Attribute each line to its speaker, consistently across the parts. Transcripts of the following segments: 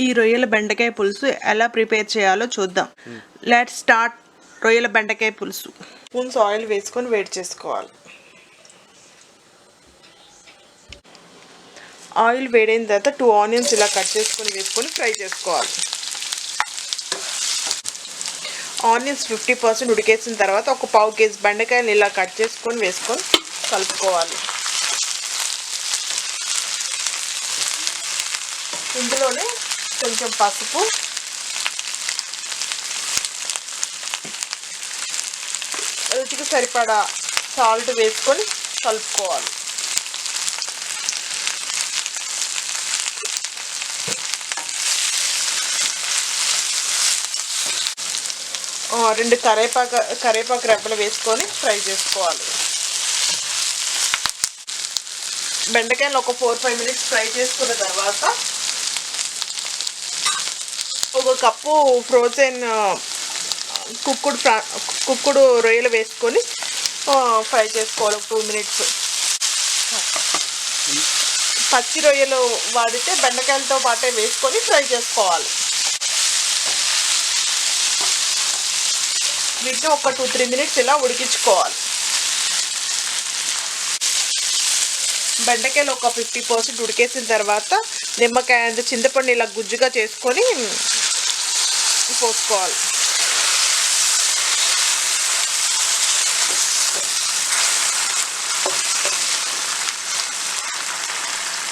Speaker 1: ఈ రొయ్యల బెండకాయ పులుసు ఎలా ప్రిపేర్ చేయాలో చూద్దాం. Let's start. రొయ్యల బెండకాయ పులుసు. స్పూన్స్ ఆయిల్ వేసుకొని వేడి చేసుకోవాలి. ఆయిల్ వేడైన తర్వాత 2 ఆనియన్స్ ఇలా కట్ చేసుకొని వేసుకొని ఫ్రై చేసుకోవాలి. ఆనియన్స్ 50% ఉడికేసిన తర్వాత ఒక పావు కేజీ బెండకాయలు ఇలా కట్ చేసుకొని వేసుకొని కలుపుకోవాలి. ఇందులోనే కొంచెం పసుపు, రుచికి సరిపడా సాల్ట్ వేసుకొని కలుపుకోవాలి. రెండు కరేపాకు రెబ్బలు వేసుకొని ఫ్రై చేసుకోవాలి. బెండకాయలు ఒక 4-5 మినిట్స్ ఫ్రై చేసుకున్న తర్వాత ఒక కప్పు ఫ్రోజన్ కుక్కుడు రొయ్యలు వేసుకొని ఫ్రై చేసుకోవాలి. 2 మినిట్స్. పచ్చి రొయ్యలు వాడితే బెండకాయలతో పాటే వేసుకొని ఫ్రై చేసుకోవాలి. వీటిని ఒక 2-3 మినిట్స్ ఇలా ఉడికించుకోవాలి. బెండకాయలు ఒక 50% ఉడికేసిన తర్వాత నిమ్మకాయ అంత చింతపండు ఇలా గుజ్జుగా చేసుకొని పోసుకోవాలి.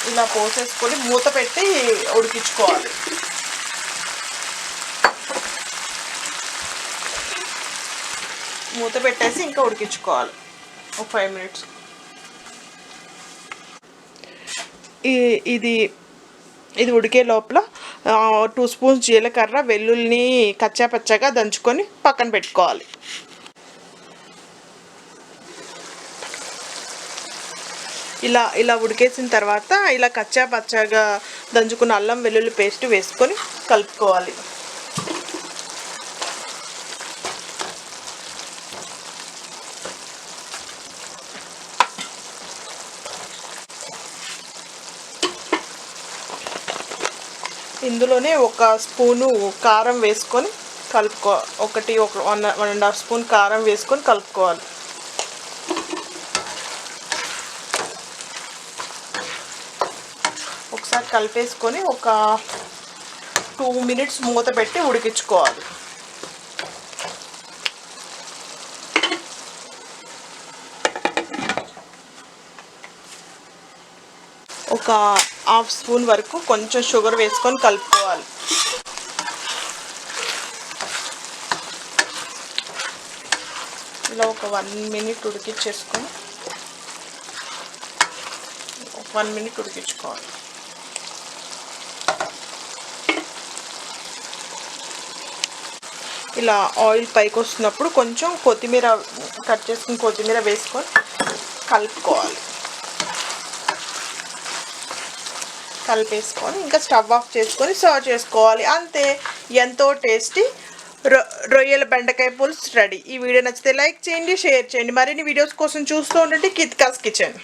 Speaker 1: ఇలా పోసేసుకొని మూత పెట్టి ఉడికించుకోవాలి. మూత పెట్టేసి ఇంకా ఉడికించుకోవాలి ఒక 5 మినిట్స్. ఇది ఉడికే లోపల 2 స్పూన్స్ జీలకర్ర, వెల్లుల్లిని కచ్చాపచ్చాగా దంచుకొని పక్కన పెట్టుకోవాలి. ఇలా ఉడికేసిన తర్వాత ఇలా కచ్చాపచ్చాగా దంచుకున్న అల్లం వెల్లుల్లి పేస్ట్ వేసుకొని కలుపుకోవాలి. ఇందులోనే 1 స్పూను కారం వేసుకొని 1.5 స్పూన్ కారం వేసుకొని కలుపుకోవాలి. ఒకసారి కలిపేసుకొని ఒక 2 మినిట్స్ మూత పెట్టి ఉడికించుకోవాలి. ఒక 1/2 స్పూన్ వరకు కొంచెం షుగర్ వేసుకొని కలుపుకోవాలి. ఇలా ఒక 1 మినిట్ ఉడికించేసుకొని 1 మినిట్ ఉడికించుకోవాలి. ఇలా ఆయిల్ పైకి వస్తున్నప్పుడు కొంచెం కొత్తిమీర కట్ చేసుకుని కొత్తిమీర వేసుకొని కలుపుకోవాలి. కలిపేసుకొని ఇంకా స్టవ్ ఆఫ్ చేసుకొని సర్వ్ చేసుకోవాలి. అంతే, ఎంతో టేస్టీ రొయ్యల బెండకాయ పులుసు రెడీ. ఈ వీడియో నచ్చితే లైక్ చేయండి, షేర్ చేయండి. మరిన్ని వీడియోస్ కోసం చూస్తూ ఉండండి కిత్కాస్ కిచెన్.